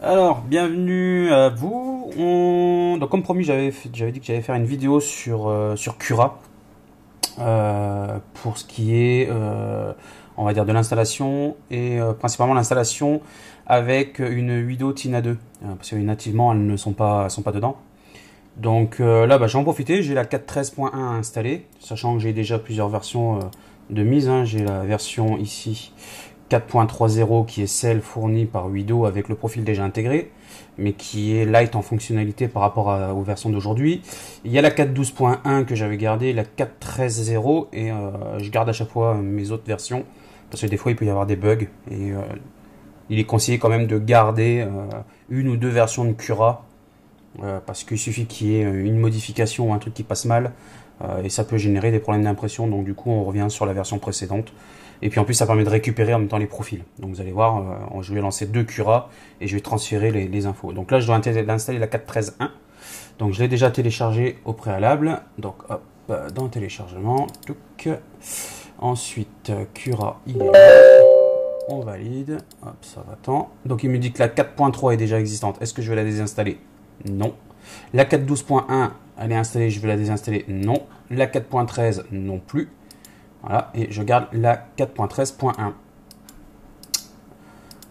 Alors, bienvenue à vous. Donc, comme promis, j'avais dit que j'allais faire une vidéo sur Cura pour ce qui est, on va dire, de l'installation et principalement l'installation avec une Widow Tina 2 parce que nativement elles ne sont pas dedans. Donc là, bah, j'en ai profité. J'ai la 4.13.1 installée, sachant que j'ai déjà plusieurs versions de mise. Hein. J'ai la version ici 4.30 qui est celle fournie par Widow avec le profil déjà intégré, mais qui est light en fonctionnalité par rapport aux versions d'aujourd'hui. Il y a la 4.12.1 que j'avais gardée, la 4.13.0, et je garde à chaque fois mes autres versions, parce que des fois il peut y avoir des bugs, et il est conseillé quand même de garder une ou deux versions de Cura, parce qu'il suffit qu'il y ait une modification ou un truc qui passe mal, et ça peut générer des problèmes d'impression, donc du coup on revient sur la version précédente. Et puis en plus ça permet de récupérer en même temps les profils. Donc vous allez voir, je vais lancer deux Cura et je vais transférer les infos. Donc là je dois installer la 4.13.1. Donc je l'ai déjà téléchargé au préalable. Donc hop, dans le téléchargement. Touc. Ensuite Cura, il est là. On valide. Hop, ça va tant. Donc il me dit que la 4.3 est déjà existante. Est-ce que je vais la désinstaller? Non. La 4.12.1, elle est installée, je vais la désinstaller? Non. La 4.13 non plus. Voilà, et je garde la 4.13.1.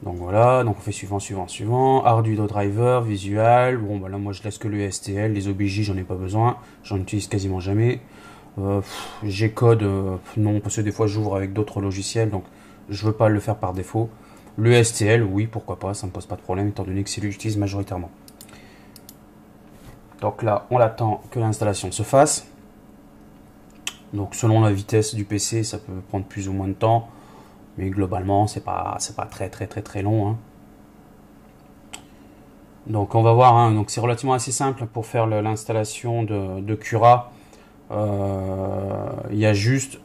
Donc voilà, donc on fait suivant. Arduino driver, visual. Bon, bah là, moi je laisse que le STL. Les OBJ, j'en ai pas besoin. J'en utilise quasiment jamais. G-code, non, parce que des fois j'ouvre avec d'autres logiciels, donc je veux pas le faire par défaut. Le STL, oui, pourquoi pas, ça me pose pas de problème, étant donné que c'est lui que j'utilise majoritairement. Donc là, on attend que l'installation se fasse. Donc selon la vitesse du PC, ça peut prendre plus ou moins de temps, mais globalement, c'est pas très long. Hein. Donc on va voir. Hein. Donc c'est relativement assez simple pour faire l'installation de Cura. Il y a juste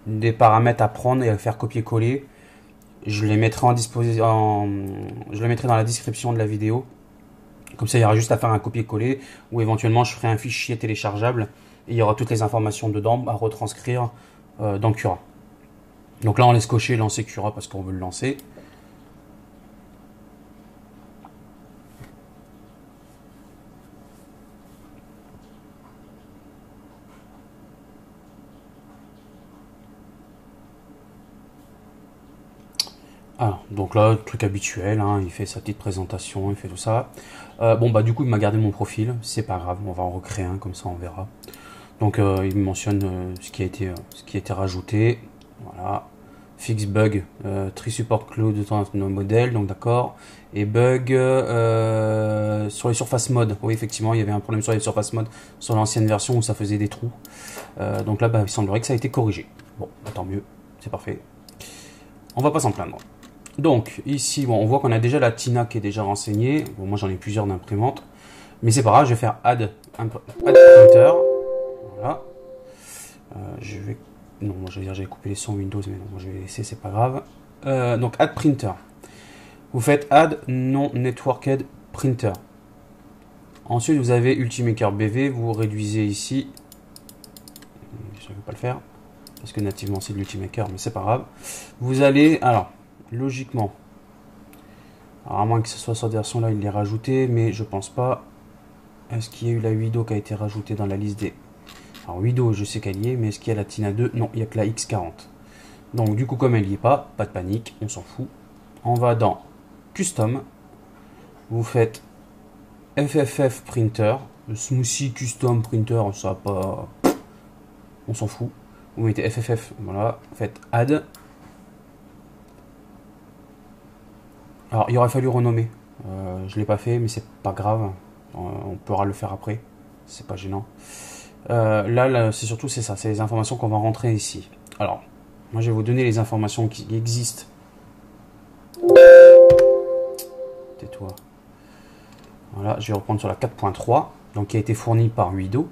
des paramètres à prendre et à faire copier-coller. Je les mettrai je les mettrai dans la description de la vidéo. Comme ça, il y aura juste à faire un copier-coller ou éventuellement je ferai un fichier téléchargeable et il y aura toutes les informations dedans à retranscrire dans Cura. Donc là, on laisse cocher lancer Cura parce qu'on veut le lancer. Ah, donc là, truc habituel, hein, il fait sa petite présentation, il fait tout ça. Bon, bah du coup, il m'a gardé mon profil, c'est pas grave, on va en recréer un, comme ça on verra. Donc il me mentionne ce qui a été rajouté. Voilà. Fix bug, tree support cloud de nos modèles, donc d'accord. Et bug sur les surfaces mode. Oui, effectivement, il y avait un problème sur les surfaces mode sur l'ancienne version où ça faisait des trous. Donc là, bah, il semblerait que ça a été corrigé. Bon, bah, tant mieux, c'est parfait. On va pas s'en plaindre. Donc ici, bon, on voit qu'on a déjà la Tina qui est déjà renseignée. Bon, moi j'en ai plusieurs d'imprimantes, mais c'est pas grave, je vais faire add printer. Voilà. Je vais. Non, moi j'avais coupé les sons Windows, mais non, moi je vais laisser, c'est pas grave. Donc add printer. Vous faites add non networked printer. Ensuite vous avez Ultimaker BV, vous réduisez ici. Je ne vais pas le faire parce que nativement c'est de l'Ultimaker, mais c'est pas grave. Vous allez, alors logiquement, alors à moins que ce soit cette version là, il l'ait rajouté, mais je pense pas. Est-ce qu'il y a eu la Widow qui a été rajoutée dans la liste des. Alors Widow, je sais qu'elle y est, mais est-ce qu'il y a la Tina 2? Non, il n'y a que la X40. Donc du coup, comme elle n'y est pas de panique, on s'en fout. On va dans Custom. Vous faites FFF Printer. Le Smoothie Custom Printer, ça va pas. On s'en fout. Vous mettez FFF, voilà. Vous faites Add. Alors il aurait fallu renommer. Je l'ai pas fait, mais c'est pas grave. On pourra le faire après. C'est pas gênant. Là c'est surtout ça, c'est les informations qu'on va rentrer ici. Alors, moi je vais vous donner les informations qui existent. Tais-toi. Voilà, je vais reprendre sur la 4.3, donc qui a été fournie par Widow.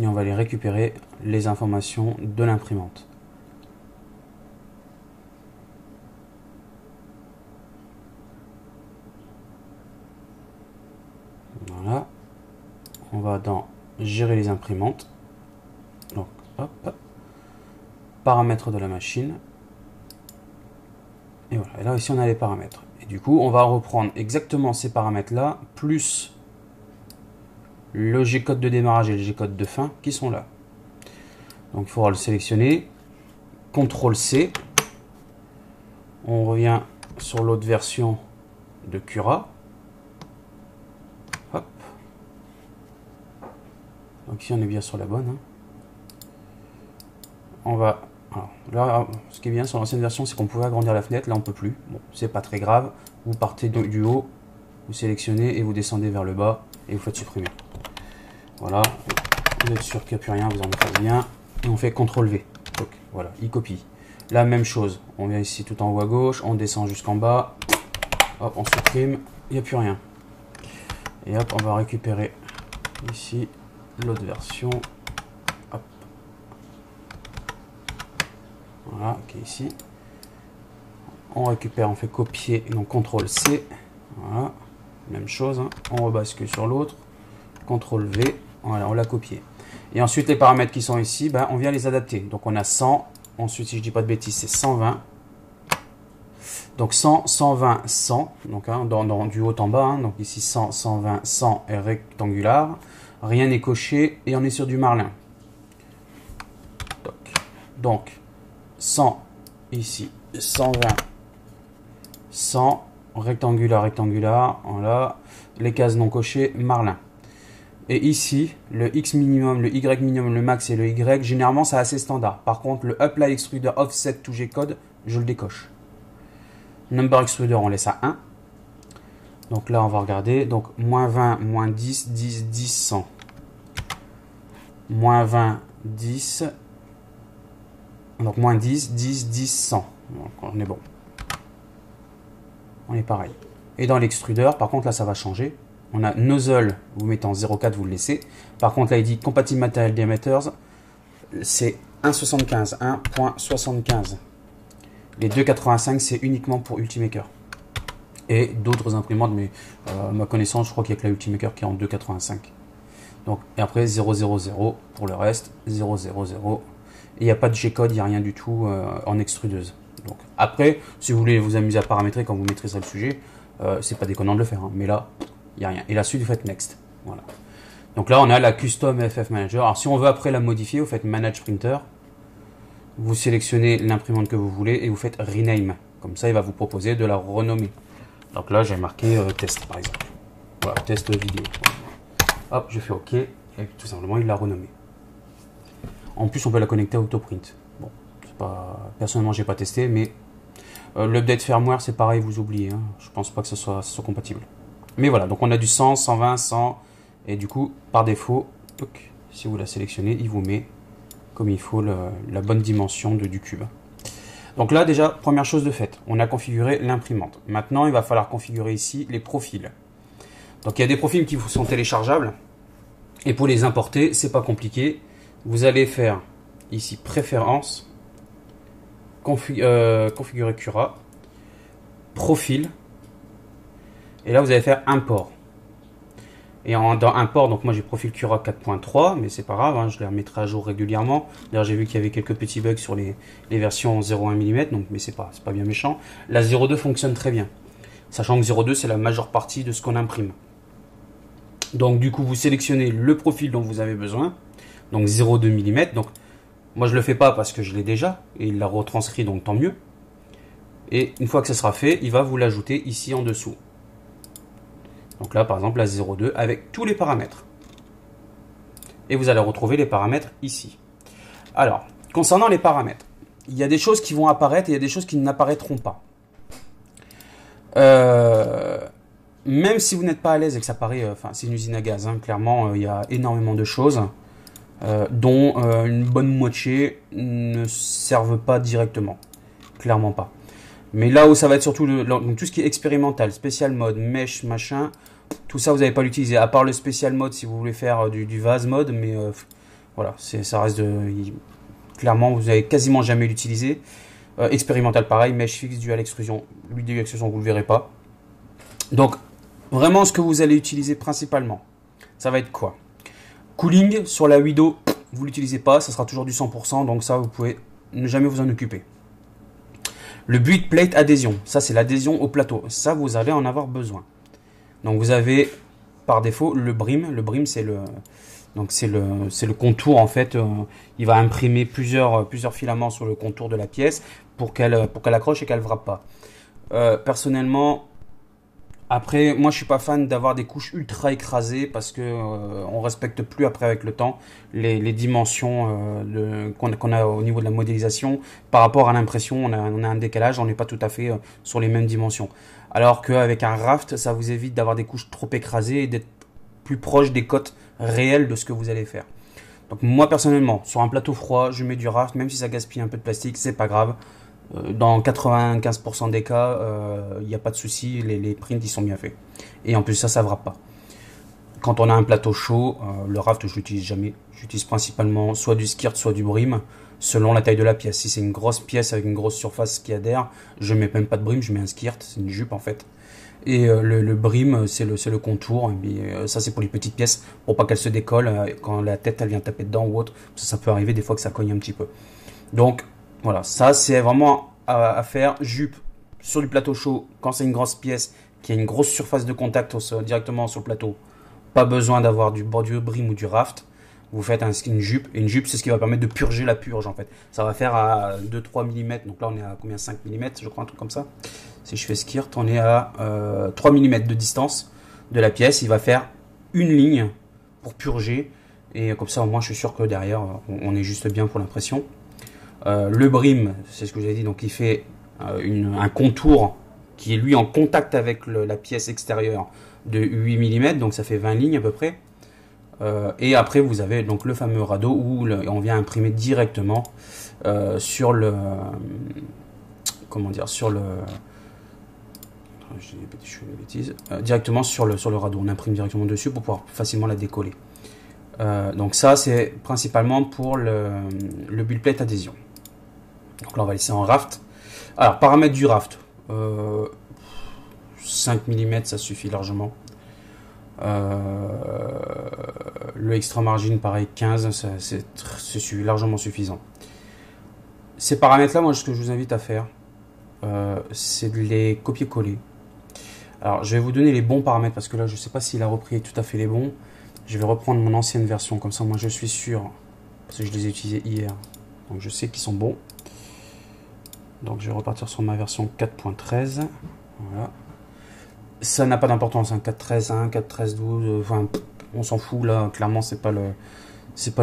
Et on va aller récupérer les informations de l'imprimante. Voilà. On va dans gérer les imprimantes. Donc, hop. Paramètres de la machine. Et voilà, et là ici on a les paramètres. Et du coup, on va reprendre exactement ces paramètres-là, plus le G-code de démarrage et le G-code de fin qui sont là. Donc il faudra le sélectionner, CTRL-C, on revient sur l'autre version de Cura. Hop. Donc ici on est bien sur la bonne. Hein. On va... Alors, là, ce qui est bien sur l'ancienne version, c'est qu'on pouvait agrandir la fenêtre. Là, on peut plus. Bon, c'est pas très grave. Vous partez du haut, vous sélectionnez et vous descendez vers le bas et vous faites supprimer. Voilà. Vous êtes sûr qu'il n'y a plus rien, vous en mettez bien. Et on fait CTRL V. Donc, voilà, il copie. La même chose. On vient ici tout en haut à gauche, on descend jusqu'en bas. Hop, on supprime. Il n'y a plus rien. Et hop, on va récupérer ici l'autre version. Hop. Voilà, qui est ici. On récupère, on fait copier, donc CTRL-C. Voilà, même chose. Hein. On rebascule sur l'autre. CTRL-V. Voilà, on l'a copié. Et ensuite, les paramètres qui sont ici, ben, on vient les adapter. Donc, on a 100. Ensuite, si je dis pas de bêtises, c'est 120. Donc, 100, 120, 100. Donc, hein, du haut en bas. Hein. Donc, ici, 100, 120, 100 est rectangulaire. Rien n'est coché et on est sur du marlin. Donc 100 ici, 120, 100, rectangulaire, rectangulaire, voilà, les cases non cochées, marlin. Et ici, le X minimum, le Y minimum, le max et le Y, généralement c'est assez standard. Par contre, le Apply Extruder Offset to G-Code, je le décoche. Number Extruder, on laisse à 1. Donc là, on va regarder. Donc, moins 20, moins 10, 10, 10, 100. Moins 20, 10. Donc, moins 10, 10, 10, 100. Donc, on est bon. On est pareil. Et dans l'extrudeur, par contre, là, ça va changer. On a nozzle, vous mettez en 0,4, vous le laissez. Par contre, là, il dit compatible material diameters. C'est 1,75. 1,75. Les 2,85, c'est uniquement pour Ultimaker. Et d'autres imprimantes, mais à ma connaissance, je crois qu'il n'y a que la Ultimaker qui est en 2,85. Donc, et après 0,00 pour le reste, 0,00. Et il n'y a pas de G-code, il n'y a rien du tout en extrudeuse. Donc, après, si vous voulez vous amuser à paramétrer quand vous maîtriserez le sujet, c'est pas déconnant de le faire. Hein, mais là, il n'y a rien. Et la suite, vous faites Next. Voilà. Donc là, on a la Custom FF Manager. Alors, si on veut après la modifier, vous faites Manage Printer. Vous sélectionnez l'imprimante que vous voulez et vous faites Rename. Comme ça, il va vous proposer de la renommer. Donc là, j'ai marqué test, par exemple. Voilà, test vidéo. Hop, je fais OK. Et tout simplement, il l'a renommé. En plus, on peut la connecter à Autoprint. Bon, personnellement, j'ai pas testé, mais l'update firmware, c'est pareil, vous oubliez. Hein. Je pense pas que ce soit compatible. Mais voilà, donc on a du 100, 120, 100. Et du coup, par défaut, si vous la sélectionnez, il vous met comme il faut la bonne dimension du cube. Donc là, déjà, première chose de faite, on a configuré l'imprimante. Maintenant, il va falloir configurer ici les profils. Donc il y a des profils qui sont téléchargeables. Et pour les importer, c'est pas compliqué. Vous allez faire ici Préférences, configurer Cura, Profil. Et là, vous allez faire Import. Et dans Import, donc moi j'ai profil Cura 4.3, mais c'est pas grave, hein, je les remettrai à jour régulièrement. D'ailleurs, j'ai vu qu'il y avait quelques petits bugs sur les versions 0.1 mm, donc, mais c'est pas bien méchant. La 0.2 fonctionne très bien, sachant que 0.2 c'est la majeure partie de ce qu'on imprime. Donc du coup, vous sélectionnez le profil dont vous avez besoin, donc 0.2 mm. Donc moi je le fais pas parce que je l'ai déjà, et il l'a retranscrit, donc tant mieux. Et une fois que ça sera fait, il va vous l'ajouter ici en dessous. Donc là, par exemple, la 0.2 avec tous les paramètres. Et vous allez retrouver les paramètres ici. Alors, concernant les paramètres, il y a des choses qui vont apparaître et il y a des choses qui n'apparaîtront pas. Même si vous n'êtes pas à l'aise et que ça paraît, c'est une usine à gaz, hein, clairement, il y a énormément de choses dont une bonne moitié ne servent pas directement. Clairement pas. Mais là où ça va être surtout donc tout ce qui est expérimental, spécial mode, mesh, machin, tout ça vous n'allez pas l'utiliser. À part le spécial mode si vous voulez faire du vase mode, mais voilà, ça reste clairement vous n'allez quasiment jamais l'utiliser. Expérimental pareil, mesh fixe, dual extrusion. Lui, dual extrusion, vous ne le verrez pas. Donc, vraiment ce que vous allez utiliser principalement, ça va être quoi? Cooling sur la Widow, vous ne l'utilisez pas, ça sera toujours du 100%, donc ça vous pouvez ne jamais vous en occuper. Le build plate adhésion, ça c'est l'adhésion au plateau. Ça, vous allez en avoir besoin. Donc vous avez par défaut le brim. Le brim, c'est le contour en fait. Il va imprimer plusieurs filaments sur le contour de la pièce pour qu'elle accroche et qu'elle ne vrappe pas. Personnellement, après, moi je suis pas fan d'avoir des couches ultra écrasées parce que on respecte plus après avec le temps les dimensions qu'on a au niveau de la modélisation par rapport à l'impression. On a un décalage, on n'est pas tout à fait sur les mêmes dimensions. Alors qu'avec un raft, ça vous évite d'avoir des couches trop écrasées et d'être plus proche des cotes réelles de ce que vous allez faire. Donc moi personnellement, sur un plateau froid, je mets du raft, même si ça gaspille un peu de plastique, c'est pas grave. Dans 95% des cas, il n'y a pas de souci, les prints ils sont bien faits. Et en plus ça vrappe pas. Quand on a un plateau chaud, le raft je l'utilise jamais. J'utilise principalement soit du skirt, soit du brim, selon la taille de la pièce. Si c'est une grosse pièce avec une grosse surface qui adhère, je mets même pas de brim, je mets un skirt, c'est une jupe en fait. Et le brim, c'est le contour. Et ça, c'est pour les petites pièces, pour pas qu'elles se décollent quand la tête elle vient taper dedans ou autre. Ça peut arriver des fois que ça cogne un petit peu. Donc voilà, ça c'est vraiment à faire. Jupe sur du plateau chaud quand c'est une grosse pièce qui a une grosse surface de contact directement sur le plateau. Pas besoin d'avoir du brim ou du raft. Vous faites une jupe. Et une jupe, c'est ce qui va permettre de purger la purge en fait. Ça va faire à 2-3 mm. Donc là, on est à combien? 5 mm, je crois, un truc comme ça. Si je fais skirt, on est à 3 mm de distance de la pièce. Il va faire une ligne pour purger. Et comme ça, au moins, je suis sûr que derrière, on est juste bien pour l'impression. Le brim, c'est ce que j'ai dit, donc il fait un contour qui est lui en contact avec la pièce extérieure de 8 mm, donc ça fait 20 lignes à peu près. Et après vous avez donc le fameux radeau où on vient imprimer directement sur le je fais une bêtise, directement sur le radeau. On imprime directement dessus pour pouvoir facilement la décoller. Donc ça c'est principalement pour le build plate adhésion. Donc là on va laisser en raft. Alors paramètres du raft, 5 mm ça suffit largement. Le extra margin pareil 15, c'est largement suffisant. Ces paramètres là, moi ce que je vous invite à faire, c'est de les copier-coller. Alors je vais vous donner les bons paramètres parce que là je sais pas s'il a repris tout à fait les bons. Je vais reprendre mon ancienne version, comme ça moi je suis sûr, parce que je les ai utilisés hier, donc je sais qu'ils sont bons. Donc je vais repartir sur ma version 4.13. Voilà. Ça n'a pas d'importance, hein, 4.13.1, 4.13.12, enfin on s'en fout là, clairement c'est pas le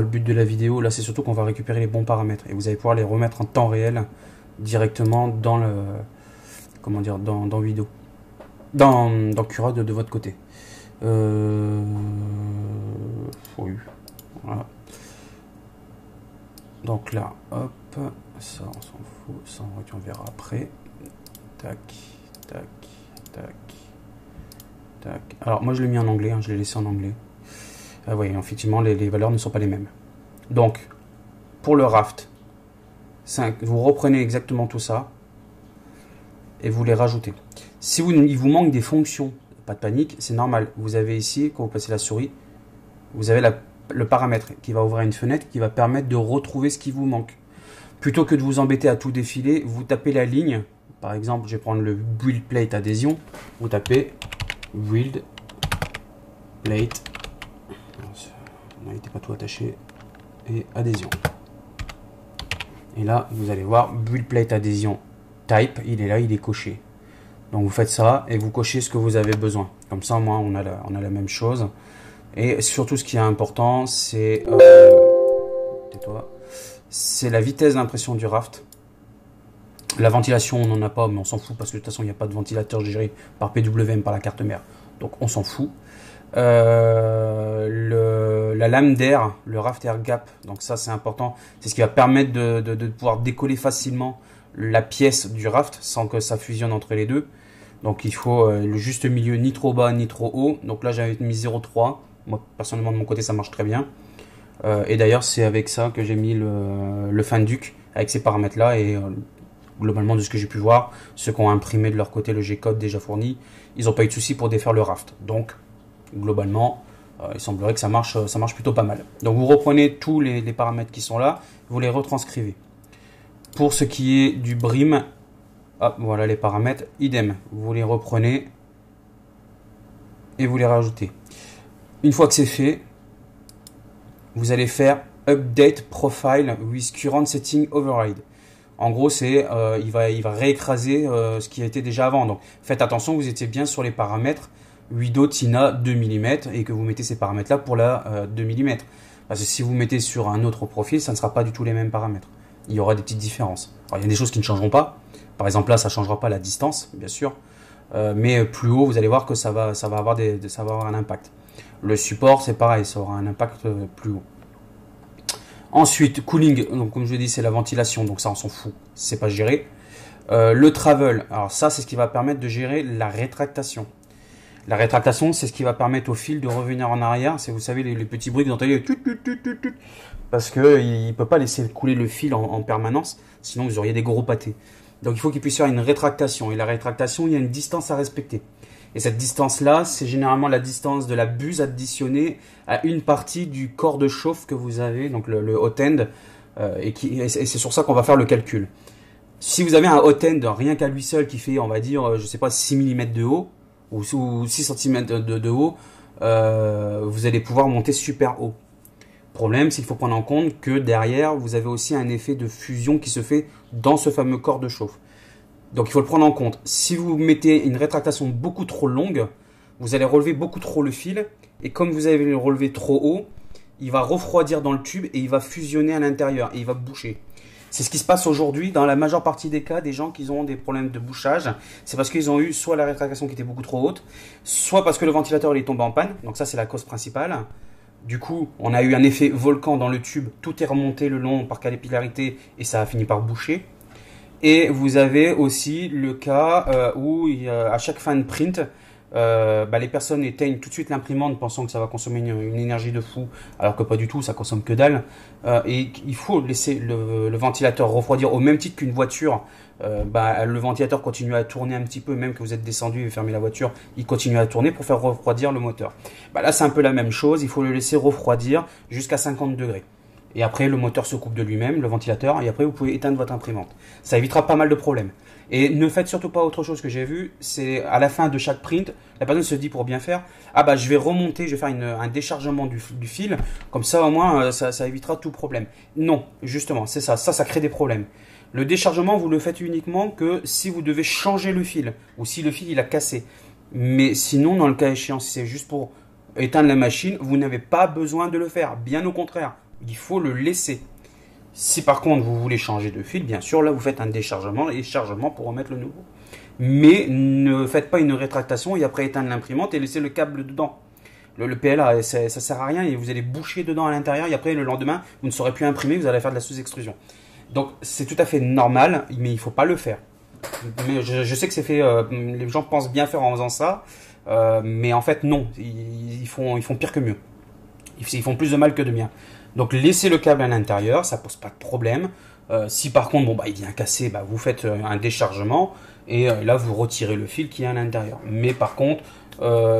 but de la vidéo. Là c'est surtout qu'on va récupérer les bons paramètres et vous allez pouvoir les remettre en temps réel directement dans le dans vidéo, dans Cura de votre côté. Oui, voilà. Donc là, hop, ça on s'en fout, ça on verra après. Tac, tac, tac, tac. Alors moi je l'ai mis en anglais, hein, je l'ai laissé en anglais. Ah oui, effectivement les valeurs ne sont pas les mêmes. Donc pour le raft, 5, vous reprenez exactement tout ça et vous les rajoutez. Si il vous manque des fonctions, pas de panique, c'est normal. Vous avez ici, quand vous passez la souris, vous avez le paramètre qui va ouvrir une fenêtre qui va permettre de retrouver ce qui vous manque. Plutôt que de vous embêter à tout défiler, vous tapez la ligne. Par exemple, je vais prendre le build plate adhésion. Vous tapez build plate. On n'était pas tout attaché. Et adhésion. Et là, vous allez voir build plate adhésion type. Il est là, il est coché. Donc vous faites ça et vous cochez ce que vous avez besoin. Comme ça, moi, on a la même chose. Et surtout, ce qui est important, c'est c'est la vitesse d'impression du raft. La ventilation, on n'en a pas, mais on s'en fout parce que de toute façon, il n'y a pas de ventilateur géré par PWM, par la carte mère. Donc, on s'en fout. La lame d'air, le raft air gap, donc ça, c'est important. C'est ce qui va permettre de pouvoir décoller facilement la pièce du raft sans que ça fusionne entre les deux. Donc, il faut le juste milieu, ni trop bas, ni trop haut. Donc là, j'avais mis 0,3. Moi, personnellement, de mon côté, ça marche très bien. Et d'ailleurs, c'est avec ça que j'ai mis le Fanduc, avec ces paramètres-là. Et globalement, de ce que j'ai pu voir, ceux qui ont imprimé de leur côté le G-code déjà fourni, ils n'ont pas eu de soucis pour défaire le raft. Donc, globalement, il semblerait que ça marche plutôt pas mal. Donc, vous reprenez tous les paramètres qui sont là, vous les retranscrivez. Pour ce qui est du brim, Hop, voilà les paramètres, idem. Vous les reprenez et vous les rajoutez. Une fois que c'est fait, vous allez faire Update Profile with Current Setting Override. En gros, c'est il va réécraser ce qui a été déjà avant. Donc, faites attention, vous étiez bien sur les paramètres Widow Tina 2 mm et que vous mettez ces paramètres-là pour la 2 mm. Parce que si vous mettez sur un autre profil, ça ne sera pas du tout les mêmes paramètres. Il y aura des petites différences. Alors, il y a des choses qui ne changeront pas. Par exemple, là, ça ne changera pas la distance, bien sûr. Mais plus haut, vous allez voir que ça va avoir un impact. Le support, c'est pareil, ça aura un impact plus haut. Ensuite, cooling, donc comme je l'ai dit, c'est la ventilation, donc ça on s'en fout, c'est pas géré. Le travel, alors ça c'est ce qui va permettre de gérer la rétractation. La rétractation, c'est ce qui va permettre au fil de revenir en arrière. C'est, vous savez, les petits bruits que vous entendez, parce qu'il ne peut pas laisser couler le fil en permanence, sinon vous auriez des gros pâtés. Donc il faut qu'il puisse faire une rétractation. Et la rétractation, il y a une distance à respecter. Et cette distance-là, c'est généralement la distance de la buse additionnée à une partie du corps de chauffe que vous avez, donc le hot end, et c'est sur ça qu'on va faire le calcul. Si vous avez un hot end, rien qu'à lui seul, qui fait, on va dire, je sais pas, 6 mm de haut, ou 6 cm de haut, vous allez pouvoir monter super haut. Problème, c'est qu'il faut prendre en compte que derrière, vous avez aussi un effet de fusion qui se fait dans ce fameux corps de chauffe. Donc il faut le prendre en compte. Si vous mettez une rétractation beaucoup trop longue, vous allez relever beaucoup trop le fil. Et comme vous avez le relevé trop haut, il va refroidir dans le tube et il va fusionner à l'intérieur et il va boucher. C'est ce qui se passe aujourd'hui dans la majeure partie des cas des gens qui ont des problèmes de bouchage. C'est parce qu'ils ont eu soit la rétractation qui était beaucoup trop haute, soit parce que le ventilateur il est tombé en panne. Donc ça c'est la cause principale. Du coup, on a eu un effet volcan dans le tube. Tout est remonté le long par capillarité et ça a fini par boucher. Et vous avez aussi le cas où à chaque fin de print, les personnes éteignent tout de suite l'imprimante pensant que ça va consommer une énergie de fou, alors que pas du tout, ça consomme que dalle. Et il faut laisser le ventilateur refroidir au même titre qu'une voiture. Le ventilateur continue à tourner un petit peu, même que vous êtes descendu et fermé la voiture, il continue à tourner pour faire refroidir le moteur. Là, c'est un peu la même chose, il faut le laisser refroidir jusqu'à 50 degrés. Et après, le moteur se coupe de lui-même, le ventilateur, et après, vous pouvez éteindre votre imprimante. Ça évitera pas mal de problèmes. Et ne faites surtout pas autre chose que j'ai vu, c'est à la fin de chaque print, la personne se dit pour bien faire, je vais remonter, je vais faire un déchargement du fil, comme ça au moins, ça évitera tout problème. Non, justement, c'est ça, ça crée des problèmes. Le déchargement, vous le faites uniquement que si vous devez changer le fil, ou si le fil il a cassé. Mais sinon, dans le cas échéant, si c'est juste pour éteindre la machine, vous n'avez pas besoin de le faire, bien au contraire. Il faut le laisser. Si par contre vous voulez changer de fil, bien sûr, là vous faites un déchargement et chargement pour remettre le nouveau. Mais ne faites pas une rétractation et après éteindre l'imprimante et laisser le câble dedans. Le PLA, ça sert à rien et vous allez boucher dedans à l'intérieur et après le lendemain, vous ne saurez plus imprimer, vous allez faire de la sous-extrusion. Donc c'est tout à fait normal, mais il ne faut pas le faire. Mais je sais que c'est fait, les gens pensent bien faire en faisant ça, mais en fait non, ils font pire que mieux. Ils font plus de mal que de bien. Donc laissez le câble à l'intérieur, ça pose pas de problème. Si par contre il vient casser, vous faites un déchargement et là vous retirez le fil qui est à l'intérieur. Mais par contre,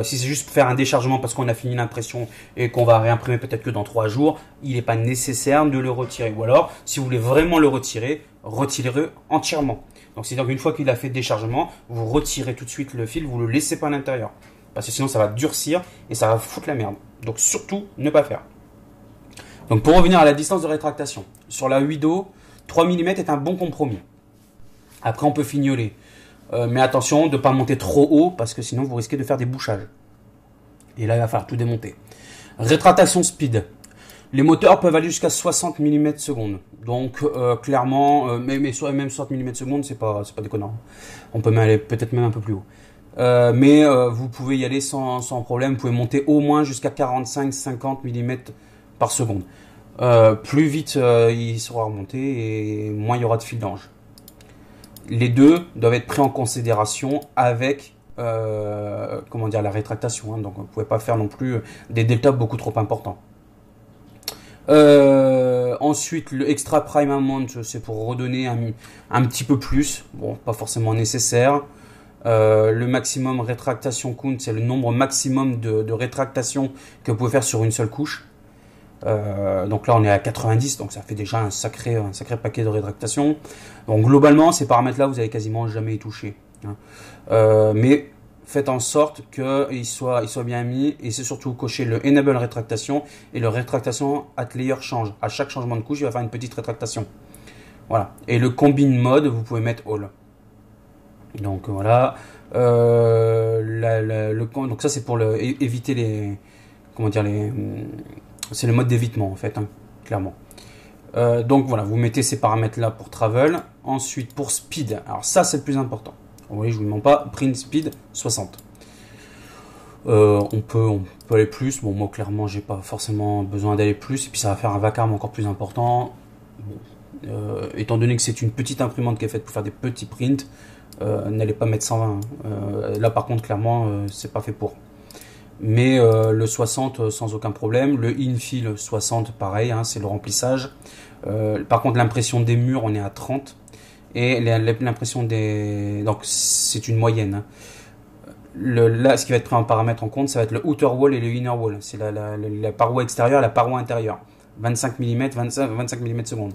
si c'est juste pour faire un déchargement parce qu'on a fini l'impression et qu'on va réimprimer peut-être que dans 3 jours, il n'est pas nécessaire de le retirer. Ou alors, si vous voulez vraiment le retirer, retirez-le entièrement. Donc c'est-à-dire qu'une fois qu'il a fait le déchargement, vous retirez tout de suite le fil, vous ne le laissez pas à l'intérieur. Parce que sinon ça va durcir et ça va foutre la merde. Donc surtout, ne pas faire. Donc pour revenir à la distance de rétractation, sur la Widow, 3 mm est un bon compromis. Après on peut fignoler, mais attention de ne pas monter trop haut parce que sinon vous risquez de faire des bouchages. Et là il va falloir tout démonter. Rétractation speed. Les moteurs peuvent aller jusqu'à 60 mm seconde. Donc clairement, même 60 mm seconde, c'est pas déconnant. On peut aller peut-être même un peu plus haut. Mais vous pouvez y aller sans problème. Vous pouvez monter au moins jusqu'à 45-50 mm par seconde. Plus vite il sera remonté et moins il y aura de fil d'ange. Les deux doivent être pris en considération avec la rétractation. Donc vous ne pouvez pas faire non plus des deltas beaucoup trop importants. Ensuite, le extra prime amount, c'est pour redonner un petit peu plus. Bon, pas forcément nécessaire. Le maximum rétractation count, c'est le nombre maximum de rétractations que vous pouvez faire sur une seule couche. Donc là on est à 90, donc ça fait déjà un sacré paquet de rétractation. Donc globalement ces paramètres là vous avez quasiment jamais y touché, hein. Mais faites en sorte qu'il soit bien mis, et c'est surtout cocher le enable rétractation et le rétractation at layer change. À chaque changement de couche il va faire une petite rétractation. Voilà. Et le combine mode vous pouvez mettre all. Donc voilà. Donc ça c'est pour éviter les, comment dire, c'est le mode d'évitement en fait, hein, clairement. Donc voilà, vous mettez ces paramètres là pour travel. Ensuite pour speed, alors ça c'est le plus important. Vous voyez, je vous demande pas, print speed 60. On peut aller plus. Bon, moi clairement j'ai pas forcément besoin d'aller plus, et puis ça va faire un vacarme encore plus important. Bon, étant donné que c'est une petite imprimante qui est faite pour faire des petits prints, n'allez pas mettre 120. Là par contre clairement c'est pas fait pour. Mais le 60 sans aucun problème. Le infill 60 pareil, hein, c'est le remplissage. Par contre l'impression des murs on est à 30. Et l'impression des... Donc c'est une moyenne, hein. Là ce qui va être pris en paramètre en compte, ça va être le outer wall et le inner wall. C'est la paroi extérieure et la paroi intérieure. 25 mm, 25 mm secondes.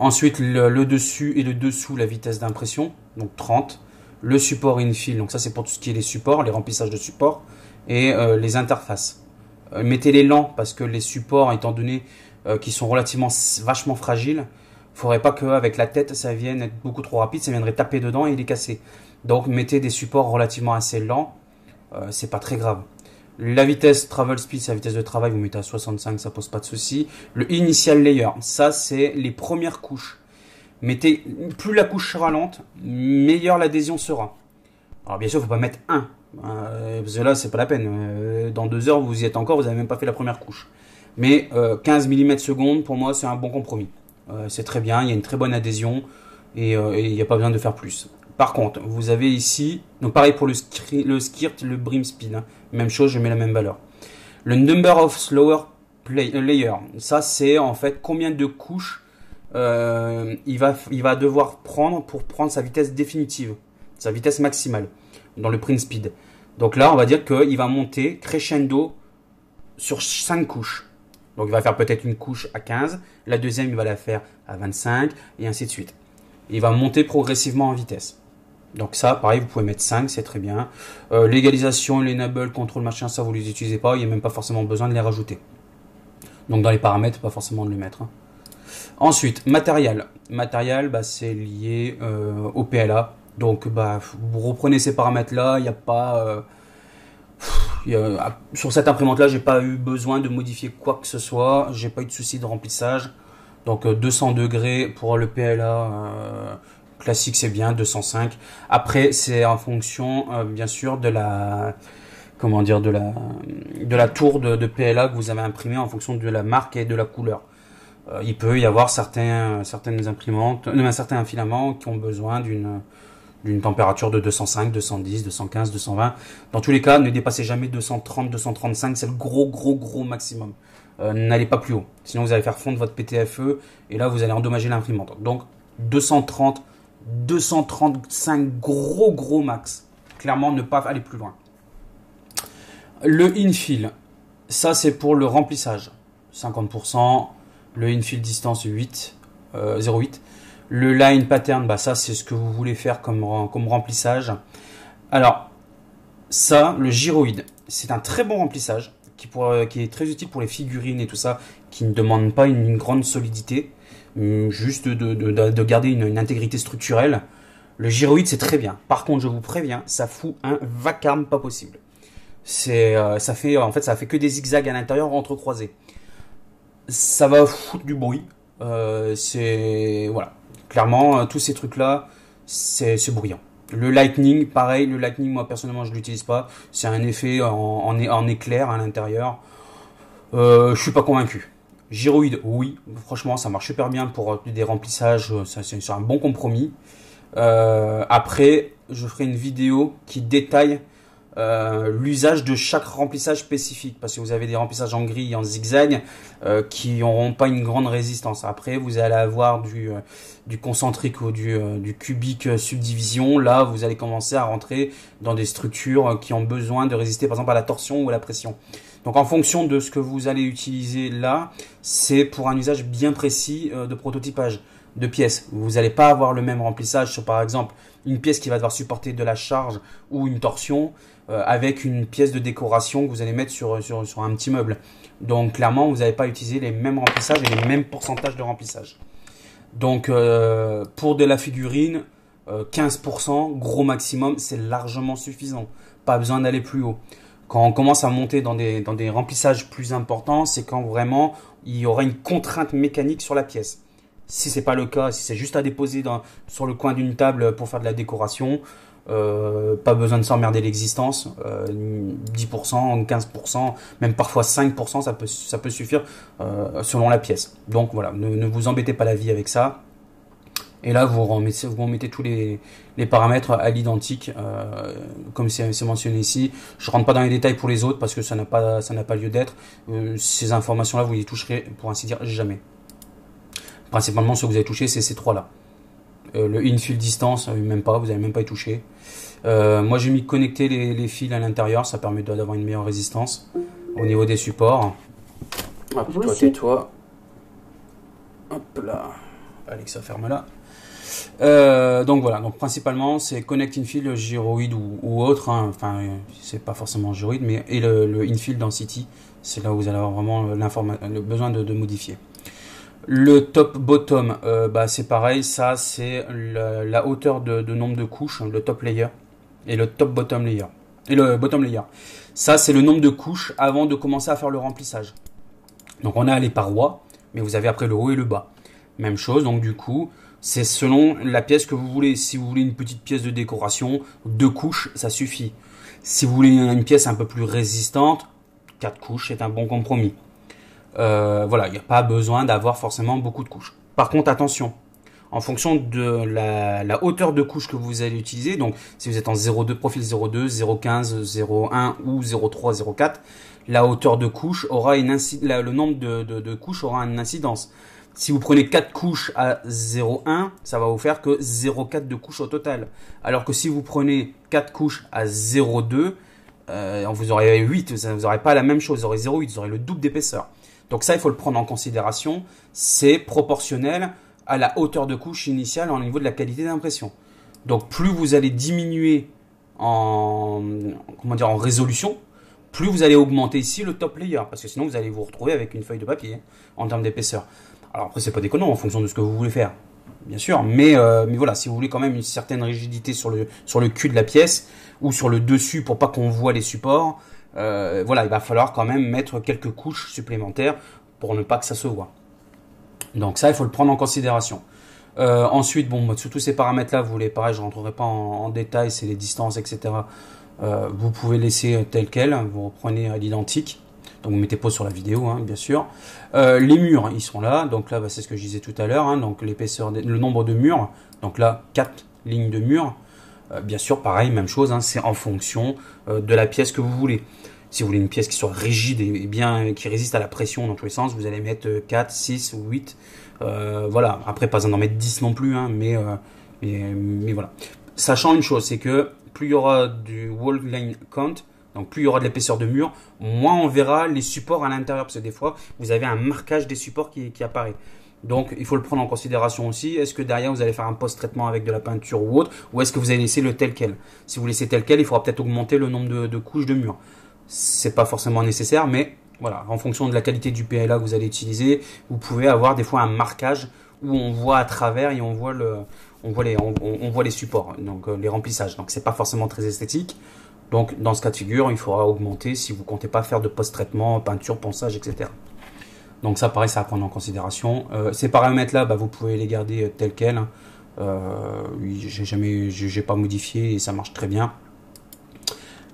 Ensuite le dessus et le dessous, la vitesse d'impression, donc 30. Le support infill, donc ça c'est pour tout ce qui est les supports, les remplissages de supports. Et les interfaces. Mettez-les lents parce que les supports, étant donné qu'ils sont relativement vachement fragiles, faudrait pas qu'avec la tête ça vienne être beaucoup trop rapide, ça viendrait taper dedans et les casser. Donc mettez des supports relativement assez lents, c'est pas très grave. La vitesse travel speed, c'est la vitesse de travail, vous mettez à 65, ça pose pas de souci. Le initial layer, ça c'est les premières couches. Mettez, plus la couche sera lente, meilleure l'adhésion sera. Alors bien sûr, faut pas mettre 1. Parce que là, c'est pas la peine. Dans 2 heures, vous y êtes encore, vous n'avez même pas fait la première couche. Mais 15 mm secondes, pour moi, c'est un bon compromis. C'est très bien, il y a une très bonne adhésion et il n'y a pas besoin de faire plus. Par contre, vous avez ici, donc pareil pour le skirt, le brim speed, hein. Même chose, je mets la même valeur. Le number of slower layer, ça c'est en fait combien de couches il va devoir prendre pour prendre sa vitesse définitive, sa vitesse maximale dans le print speed. Donc là, on va dire qu'il va monter crescendo sur 5 couches. Donc il va faire peut-être une couche à 15, la deuxième il va la faire à 25 et ainsi de suite. Il va monter progressivement en vitesse. Donc ça, pareil, vous pouvez mettre 5, c'est très bien. L'égalisation, l'enable, contrôle, machin, ça vous les utilisez pas, il n'y a même pas forcément besoin de les rajouter. Donc dans les paramètres, pas forcément de les mettre, hein. Ensuite, matériel. Matériel, bah, c'est lié au PLA. Donc bah, vous reprenez ces paramètres là, il n'y a pas... sur cette imprimante là, j'ai pas eu besoin de modifier quoi que ce soit, j'ai pas eu de souci de remplissage. Donc 200 degrés pour le PLA classique, c'est bien, 205. Après c'est en fonction bien sûr de la, comment dire, de la tour de PLA que vous avez imprimé, en fonction de la marque et de la couleur. Il peut y avoir certaines imprimantes, certains filaments qui ont besoin d'une température de 205, 210, 215, 220. Dans tous les cas, ne dépassez jamais 230, 235, c'est le gros maximum. N'allez pas plus haut, sinon vous allez faire fondre votre PTFE et là vous allez endommager l'imprimante. Donc 230, 235, gros max. Clairement, ne pas aller plus loin. Le infill, ça c'est pour le remplissage, 50%. Le infill distance 0,8. Le line pattern, bah ça c'est ce que vous voulez faire comme remplissage. Alors ça, le gyroïde, c'est un très bon remplissage qui est très utile pour les figurines et tout ça, qui ne demande pas une grande solidité, juste de garder une intégrité structurelle. Le gyroïde c'est très bien. Par contre, je vous préviens, ça fout un vacarme pas possible. Ça fait que des zigzags à l'intérieur entrecroisés. Ça va foutre du bruit. Voilà. Clairement, tous ces trucs-là, c'est bruyant. Le lightning, pareil. Le lightning, moi personnellement, je l'utilise pas. C'est un effet en éclair à l'intérieur. Je suis pas convaincu. Gyroïde, oui. Franchement, ça marche super bien pour des remplissages. C'est un bon compromis. Après, je ferai une vidéo qui détaille l'usage de chaque remplissage spécifique, parce que vous avez des remplissages en grille, en zigzag, qui n'auront pas une grande résistance. Après, vous allez avoir du concentrique ou du cubique subdivision. Là, vous allez commencer à rentrer dans des structures qui ont besoin de résister, par exemple, à la torsion ou à la pression. Donc en fonction de ce que vous allez utiliser là, c'est pour un usage bien précis de prototypage de pièces. Vous n'allez pas avoir le même remplissage sur par exemple une pièce qui va devoir supporter de la charge ou une torsion avec une pièce de décoration que vous allez mettre sur un petit meuble. Donc clairement, vous n'allez pas utiliser les mêmes remplissages et les mêmes pourcentages de remplissage. Donc pour de la figurine, 15%, gros maximum, c'est largement suffisant. Pas besoin d'aller plus haut. Quand on commence à monter dans des remplissages plus importants, c'est quand vraiment il y aura une contrainte mécanique sur la pièce. Si c'est pas le cas, si c'est juste à déposer sur le coin d'une table pour faire de la décoration, pas besoin de s'emmerder l'existence. 10%, 15%, même parfois 5%, ça peut suffire selon la pièce. Donc voilà, ne vous embêtez pas la vie avec ça. Et là, vous remettez tous les paramètres à l'identique, comme c'est mentionné ici. Je rentre pas dans les détails pour les autres parce que ça n'a pas lieu d'être. Ces informations-là, vous les toucherez, pour ainsi dire, jamais. Principalement, ce que vous avez touché, c'est ces trois-là. Le infill distance, même pas, vous n'allez même pas y toucher. Moi, j'ai mis connecter les fils à l'intérieur, ça permet d'avoir une meilleure résistance au niveau des supports. Hop, toi, tais-toi. Hop là. Alexa, ferme là. Donc voilà, donc principalement c'est Connect Infill, gyroïde ou autre, hein. Enfin c'est pas forcément gyroïde, mais et le Infill Density, c'est là où vous allez avoir vraiment le besoin de modifier. Le top bottom, c'est pareil, ça c'est la hauteur de nombre de couches, le top layer et le top bottom layer. Et le bottom layer, ça c'est le nombre de couches avant de commencer à faire le remplissage. Donc on a les parois, mais vous avez après le haut et le bas. Même chose, donc du coup, c'est selon la pièce que vous voulez. Si vous voulez une petite pièce de décoration, 2 couches, ça suffit. Si vous voulez une pièce un peu plus résistante, 4 couches, c'est un bon compromis. Voilà, il n'y a pas besoin d'avoir forcément beaucoup de couches. Par contre, attention, en fonction de la hauteur de couche que vous allez utiliser, donc si vous êtes en 0,2, profil 0,2, 0,15, 0,1 ou 0,3, 0,4, la hauteur de couche aura le nombre de couches aura une incidence. Si vous prenez 4 couches à 0,1, ça va vous faire que 0,4 de couches au total. Alors que si vous prenez 4 couches à 0,2, vous aurez 8, vous n'aurez pas la même chose, vous aurez 0,8, vous aurez le double d'épaisseur. Donc ça, il faut le prendre en considération. C'est proportionnel à la hauteur de couche initiale au niveau de la qualité d'impression. Donc plus vous allez diminuer en résolution, plus vous allez augmenter ici le top layer. Parce que sinon, vous allez vous retrouver avec une feuille de papier en termes d'épaisseur. Alors après, c'est pas déconnant en fonction de ce que vous voulez faire, bien sûr. Mais voilà, si vous voulez quand même une certaine rigidité sur le cul de la pièce ou sur le dessus pour pas qu'on voit les supports, voilà, il va falloir quand même mettre quelques couches supplémentaires pour ne pas que ça se voit. Donc ça, il faut le prendre en considération. Ensuite, bon, sur tous ces paramètres-là, vous voulez, pareil, je rentrerai pas en détail, c'est les distances, etc. Vous pouvez laisser tel quel, vous reprenez à l'identique. Donc vous mettez pause sur la vidéo, hein, bien sûr. Les murs, ils sont là. Donc là, c'est ce que je disais tout à l'heure. Hein, donc l'épaisseur, le nombre de murs. Donc là, 4 lignes de murs. Bien sûr, pareil, même chose. Hein, c'est en fonction de la pièce que vous voulez. Si vous voulez une pièce qui soit rigide et bien qui résiste à la pression dans tous les sens, vous allez mettre 4, 6 ou 8. Voilà. Après, pas besoin d'en mettre 10 non plus. Hein, mais voilà. Sachant une chose, c'est que plus il y aura du wall line count, donc plus il y aura de l'épaisseur de mur, moins on verra les supports à l'intérieur. Parce que des fois, vous avez un marquage des supports qui apparaît. Donc il faut le prendre en considération aussi. Est-ce que derrière vous allez faire un post-traitement avec de la peinture ou autre, ou est-ce que vous allez laisser le tel quel? Si vous laissez tel quel, il faudra peut-être augmenter le nombre de couches de mur. C'est pas forcément nécessaire, mais voilà, en fonction de la qualité du PLA que vous allez utiliser, vous pouvez avoir des fois un marquage où on voit à travers et on voit les supports, donc les remplissages. Donc c'est pas forcément très esthétique. Donc dans ce cas de figure, il faudra augmenter si vous comptez pas faire de post-traitement, peinture, ponçage, etc. Donc ça, pareil, ça à prendre en considération. Ces paramètres-là, vous pouvez les garder tels quels. J'ai pas modifié et ça marche très bien.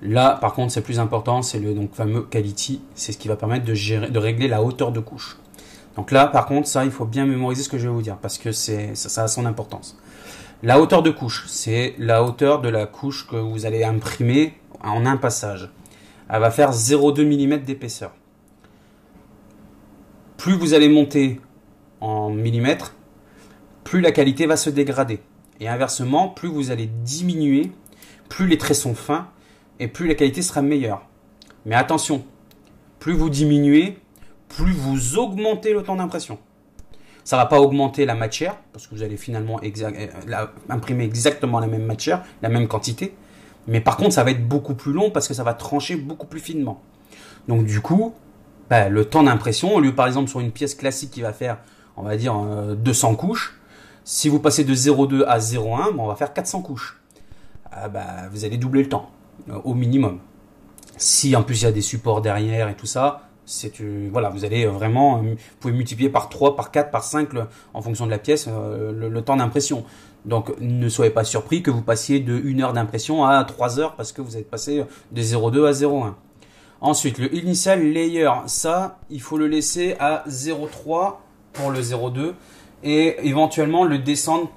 Là, par contre, c'est plus important, c'est le fameux quality. C'est ce qui va permettre de régler la hauteur de couche. Donc là, par contre, ça, il faut bien mémoriser ce que je vais vous dire parce que ça a son importance. La hauteur de couche, c'est la hauteur de la couche que vous allez imprimer en un passage. Elle va faire 0,2 mm d'épaisseur. Plus vous allez monter en millimètres, plus la qualité va se dégrader. Et inversement, plus vous allez diminuer, plus les traits sont fins et plus la qualité sera meilleure. Mais attention, plus vous diminuez, plus vous augmentez le temps d'impression. Ça ne va pas augmenter la matière, parce que vous allez finalement imprimer exactement la même matière, la même quantité. Mais par contre, ça va être beaucoup plus long parce que ça va trancher beaucoup plus finement. Donc du coup, le temps d'impression, au lieu par exemple sur une pièce classique qui va faire, on va dire, 200 couches, si vous passez de 0,2 à 0,1, on va faire 400 couches. Vous allez doubler le temps, au minimum. Si en plus il y a des supports derrière et tout ça, voilà, vous allez vraiment, vous pouvez multiplier par 3, par 4, par 5 en fonction de la pièce le temps d'impression. Donc ne soyez pas surpris que vous passiez de 1 heure d'impression à 3 heures parce que vous êtes passé de 0,2 à 0,1. Ensuite, le initial layer, ça, il faut le laisser à 0,3 pour le 0,2 et éventuellement le descendre,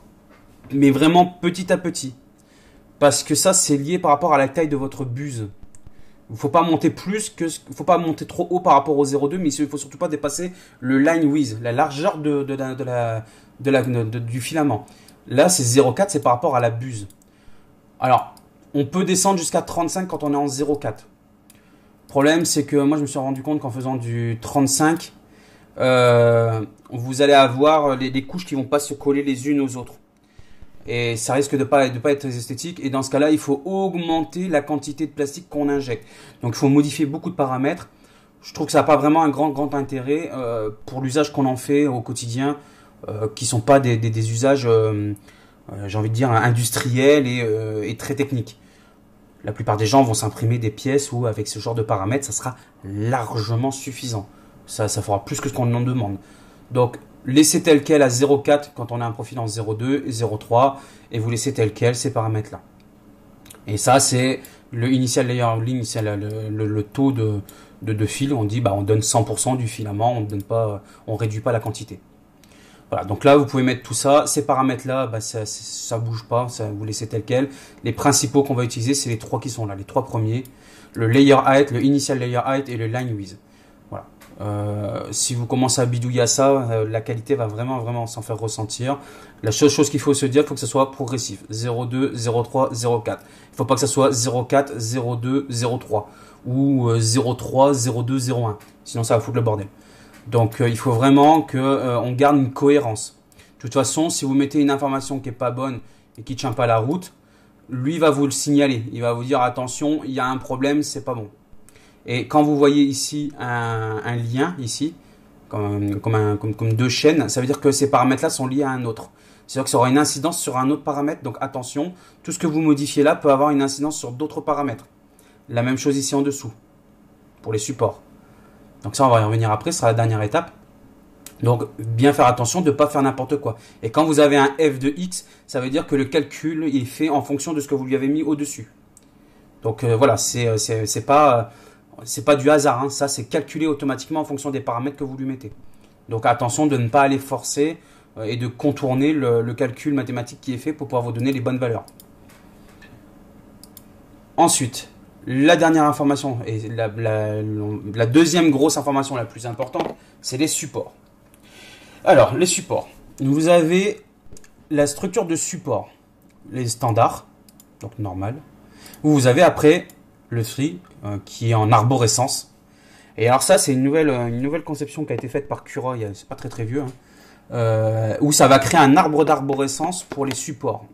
mais vraiment petit à petit. Parce que ça, c'est lié par rapport à la taille de votre buse. Il ne faut pas monter faut pas monter trop haut par rapport au 0,2, mais il ne faut surtout pas dépasser le line width, la largeur du filament. Là, c'est 0,4, c'est par rapport à la buse. Alors, on peut descendre jusqu'à 35 quand on est en 0,4. Le problème, c'est que moi, je me suis rendu compte qu'en faisant du 35, vous allez avoir les couches qui ne vont pas se coller les unes aux autres. Et ça risque de pas être très esthétique. Et dans ce cas-là, il faut augmenter la quantité de plastique qu'on injecte. Donc, il faut modifier beaucoup de paramètres. Je trouve que ça n'a pas vraiment un grand intérêt pour l'usage qu'on en fait au quotidien, qui ne sont pas des usages, j'ai envie de dire, industriels et très techniques. La plupart des gens vont s'imprimer des pièces où, avec ce genre de paramètres, ça sera largement suffisant. Ça fera plus que ce qu'on en demande. Donc, laissez tel quel à 0,4 quand on a un profil en 0,2 et 0,3 et vous laissez tel quel ces paramètres-là. Et ça, c'est le initial layer layering, c'est le taux de fil. On dit, on donne 100% du filament, on réduit pas la quantité. Voilà, donc là, vous pouvez mettre tout ça. Ces paramètres-là, ça bouge pas, vous laissez tel quel. Les principaux qu'on va utiliser, c'est les 3 qui sont là, les 3 premiers. Le layer height, le initial layer height et le line width. Voilà. Si vous commencez à bidouiller à ça, la qualité va vraiment s'en faire ressentir. La seule chose qu'il faut se dire, il faut que ce soit progressif. 0,2, 0,3, 0,4. Il ne faut pas que ce soit 0,4, 0,2, 0,3 ou 0,3, 0,2, 0,1. Sinon, ça va foutre le bordel. Donc, il faut vraiment qu'on garde une cohérence. De toute façon, si vous mettez une information qui n'est pas bonne et qui ne tient pas la route, lui va vous le signaler. Il va vous dire, attention, il y a un problème, c'est pas bon. Et quand vous voyez ici un lien, ici, comme 2 chaînes, ça veut dire que ces paramètres-là sont liés à un autre. C'est-à-dire que ça aura une incidence sur un autre paramètre. Donc attention, tout ce que vous modifiez là peut avoir une incidence sur d'autres paramètres. La même chose ici en dessous, pour les supports. Donc ça, on va y revenir après, ce sera la dernière étape. Donc bien faire attention de ne pas faire n'importe quoi. Et quand vous avez un f de x, ça veut dire que le calcul est fait en fonction de ce que vous lui avez mis au-dessus. Donc voilà, c'est pas du hasard, hein. Ça c'est calculé automatiquement en fonction des paramètres que vous lui mettez. Donc attention de ne pas aller forcer et de contourner le calcul mathématique qui est fait pour pouvoir vous donner les bonnes valeurs. Ensuite, la dernière information et la deuxième grosse information la plus importante, c'est les supports. Alors, les supports. Vous avez la structure de support, les standards, donc normal. Vous avez après le free qui est en arborescence. Et alors ça, c'est une nouvelle conception qui a été faite par Cura, c'est pas très vieux, hein, où ça va créer un arbre d'arborescence pour les supports.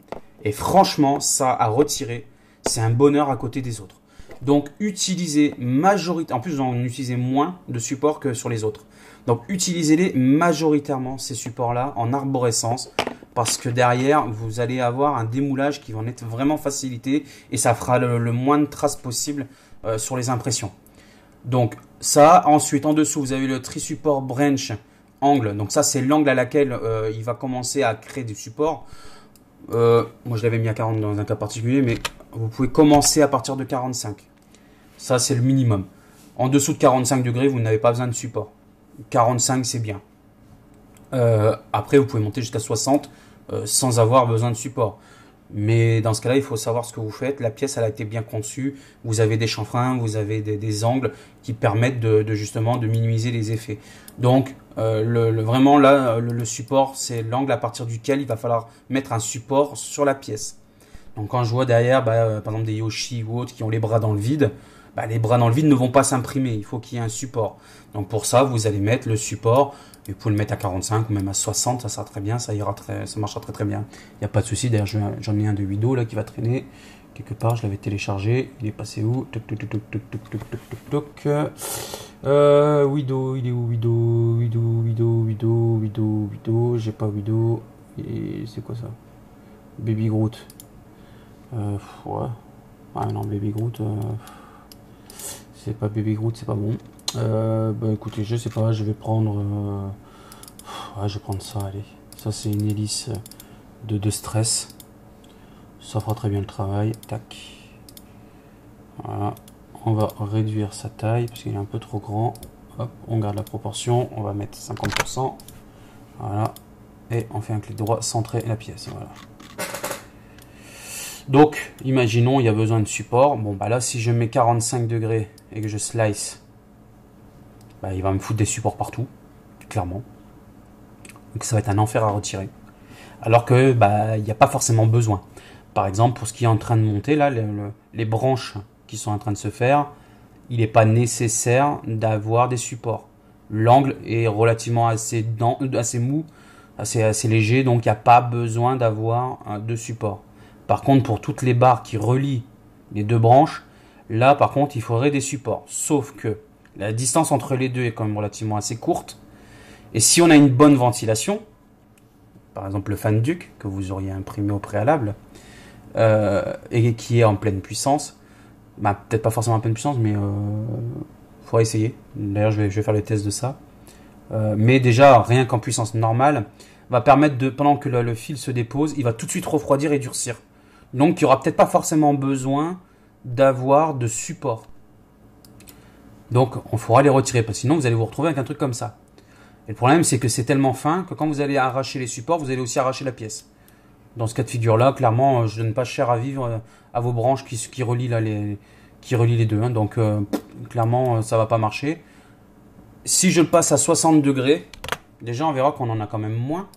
Et franchement, ça à retirer, c'est un bonheur à côté des autres. Donc utilisez majoritairement, en plus vous en utilisez moins de supports que sur les autres. Donc utilisez-les majoritairement ces supports-là en arborescence parce que derrière vous allez avoir un démoulage qui va en être vraiment facilité et ça fera le moins de traces possible sur les impressions. Donc ça, ensuite en dessous vous avez le tri-support branch angle. Donc ça c'est l'angle à laquelle il va commencer à créer des supports. Moi je l'avais mis à 40 dans un cas particulier, mais vous pouvez commencer à partir de 45. Ça c'est le minimum. En dessous de 45 degrés, vous n'avez pas besoin de support. 45 c'est bien. Après vous pouvez monter jusqu'à 60 sans avoir besoin de support. Mais dans ce cas-là, il faut savoir ce que vous faites. La pièce, elle a été bien conçue. Vous avez des chanfreins, vous avez des angles qui permettent justement de minimiser les effets. Donc, vraiment là, le support, c'est l'angle à partir duquel il va falloir mettre un support sur la pièce. Donc, quand je vois derrière, par exemple des Yoshi ou autres qui ont les bras dans le vide, bah, les bras dans le vide ne vont pas s'imprimer. Il faut qu'il y ait un support. Donc pour ça, vous allez mettre le support. Et vous pouvez le mettre à 45 ou même à 60, ça sera très bien, ça marchera très très bien. Il n'y a pas de souci. D'ailleurs, j'en ai un de Wido là qui va traîner quelque part. Je l'avais téléchargé. Il est passé où? Toc toc toc toc toc toc toc toc toc toc. Wido, il est où? Wido. J'ai pas Wido. Et c'est quoi ça? Baby Groot. Ouais. Ah non, Baby Groot. C'est pas Baby Groot, c'est pas bon. Bah écoutez, je sais pas, je vais prendre. Ouais, je vais prendre ça, allez. Ça, c'est une hélice de stress. Ça fera très bien le travail. Tac. Voilà. On va réduire sa taille parce qu'il est un peu trop grand. Hop, on garde la proportion. On va mettre 50%. Voilà. Et on fait un clic droit, centrer la pièce. Voilà. Donc, imaginons, il y a besoin de support. Bon, bah là, si je mets 45 degrés et que je slice, bah, il va me foutre des supports partout, clairement. Donc, ça va être un enfer à retirer. Alors que, bah, il n'y a pas forcément besoin. Par exemple, pour ce qui est en train de monter, là, les branches qui sont en train de se faire, il n'est pas nécessaire d'avoir des supports. L'angle est relativement assez mou, assez léger, donc il n'y a pas besoin d'avoir de support. Par contre, pour toutes les barres qui relient les deux branches, là, par contre, il faudrait des supports. Sauf que la distance entre les deux est quand même relativement assez courte. Et si on a une bonne ventilation, par exemple le fan Duc, que vous auriez imprimé au préalable, et qui est en pleine puissance, bah, peut-être pas forcément en pleine puissance, mais il faudra essayer. D'ailleurs, je vais faire les tests de ça. Mais déjà, rien qu'en puissance normale, va permettre de, pendant que le fil se dépose, il va tout de suite refroidir et durcir. Donc, il n'y aura peut-être pas forcément besoin d'avoir de support. Donc, on faudra les retirer, parce que sinon, vous allez vous retrouver avec un truc comme ça. Et le problème, c'est que c'est tellement fin que quand vous allez arracher les supports, vous allez aussi arracher la pièce. Dans ce cas de figure-là, clairement, je donne pas cher à vivre à vos branches qui relient les deux. Hein. Donc, clairement, ça va pas marcher. Si je le passe à 60 degrés, déjà, on verra qu'on en a quand même moins.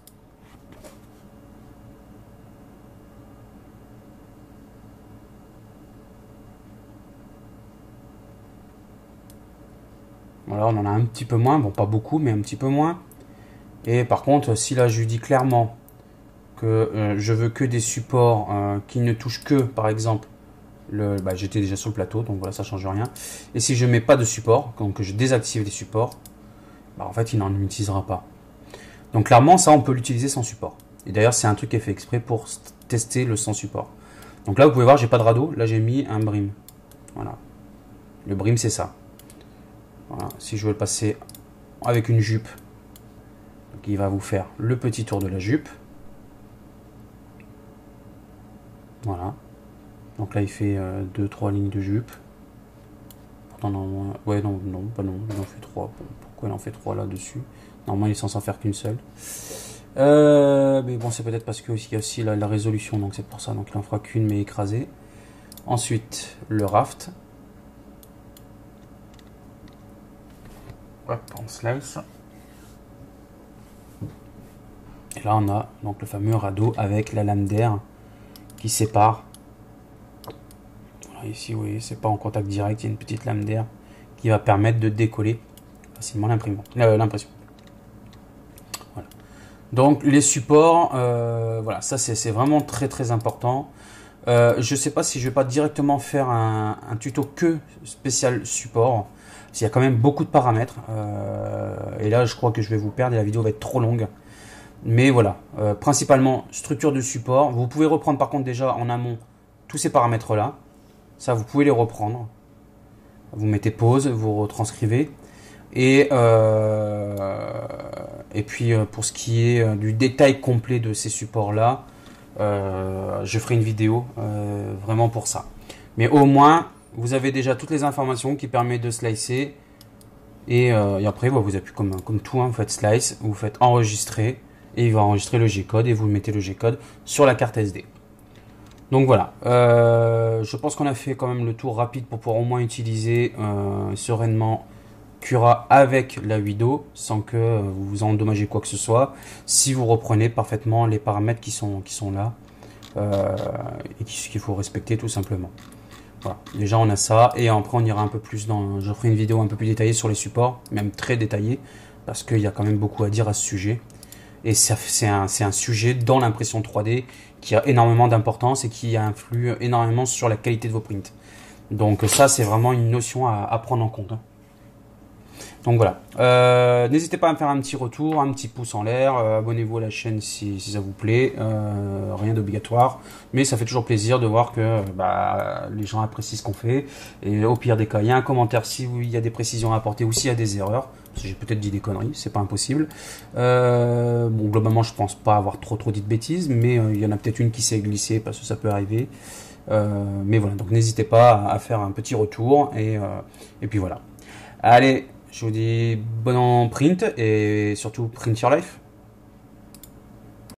Voilà, on en a un petit peu moins. Bon, pas beaucoup, mais un petit peu moins. Et par contre, si là, je lui dis clairement que je veux que des supports qui ne touchent que, par exemple, bah, j'étais déjà sur le plateau, donc voilà, ça change rien. Et si je mets pas de support, donc je désactive les supports, bah, en fait, il n'en utilisera pas. Donc clairement, ça, on peut l'utiliser sans support. Et d'ailleurs, c'est un truc qui est fait exprès pour tester le sans support. Donc là, vous pouvez voir, j'ai pas de radeau. Là, j'ai mis un brim. Voilà. Le brim, c'est ça. Voilà. Si je veux le passer avec une jupe, donc il va vous faire le petit tour de la jupe. Voilà. Donc là, il fait 2-3 lignes de jupe. Pourtant, non, ouais, non, pas non. Il en fait 3. Pourquoi il en fait 3 là-dessus? Normalement, il est censé en faire qu'une seule. Mais bon, c'est peut-être parce qu'il y a aussi la résolution, donc c'est pour ça. Donc il en fera qu'une, mais écrasée. Ensuite, le raft. Hop, on slice. Et là, on a donc le fameux radeau avec la lame d'air qui sépare. Voilà, ici, vous voyez, c'est pas en contact direct, il y a une petite lame d'air qui va permettre de décoller facilement l'impression. Voilà. Donc les supports, voilà, ça c'est vraiment très très important. Je sais pas si je vais pas directement faire un tuto que spécial support. Il y a quand même beaucoup de paramètres. Et là, je crois que je vais vous perdre et la vidéo va être trop longue. Mais voilà, principalement structure de support. Vous pouvez reprendre par contre déjà en amont tous ces paramètres là. Ça, vous pouvez les reprendre. Vous mettez pause, vous retranscrivez. Et puis pour ce qui est du détail complet de ces supports là, je ferai une vidéo vraiment pour ça. Mais au moins, vous avez déjà toutes les informations qui permettent de slicer. Et après, vous appuyez comme tout, hein, vous faites slice, vous faites enregistrer. Et il va enregistrer le G-code et vous mettez le G-code sur la carte SD. Donc voilà, je pense qu'on a fait quand même le tour rapide pour pouvoir au moins utiliser sereinement Cura avec la Wido sans que vous vous endommagez quoi que ce soit, si vous reprenez parfaitement les paramètres qui sont là et qu'il faut respecter tout simplement. Voilà. Déjà on a ça, et après on ira un peu plus dans... Je ferai une vidéo un peu plus détaillée sur les supports, même très détaillée, parce qu'il y a quand même beaucoup à dire à ce sujet. Et c'est un sujet dans l'impression 3D qui a énormément d'importance et qui influe énormément sur la qualité de vos prints. Donc ça, c'est vraiment une notion à prendre en compte, hein. Donc voilà. N'hésitez pas à me faire un petit retour, un petit pouce en l'air. Abonnez-vous à la chaîne si ça vous plaît. Rien d'obligatoire. Mais ça fait toujours plaisir de voir que les gens apprécient ce qu'on fait. Et au pire des cas, il y a un commentaire s'il y a des précisions à apporter ou s'il y a des erreurs. J'ai peut-être dit des conneries, c'est pas impossible. Bon, globalement, je pense pas avoir trop dit de bêtises, mais il y en a peut-être une qui s'est glissée parce que ça peut arriver. Mais voilà, donc n'hésitez pas à faire un petit retour et puis voilà. Allez, je vous dis bon print et surtout print your life.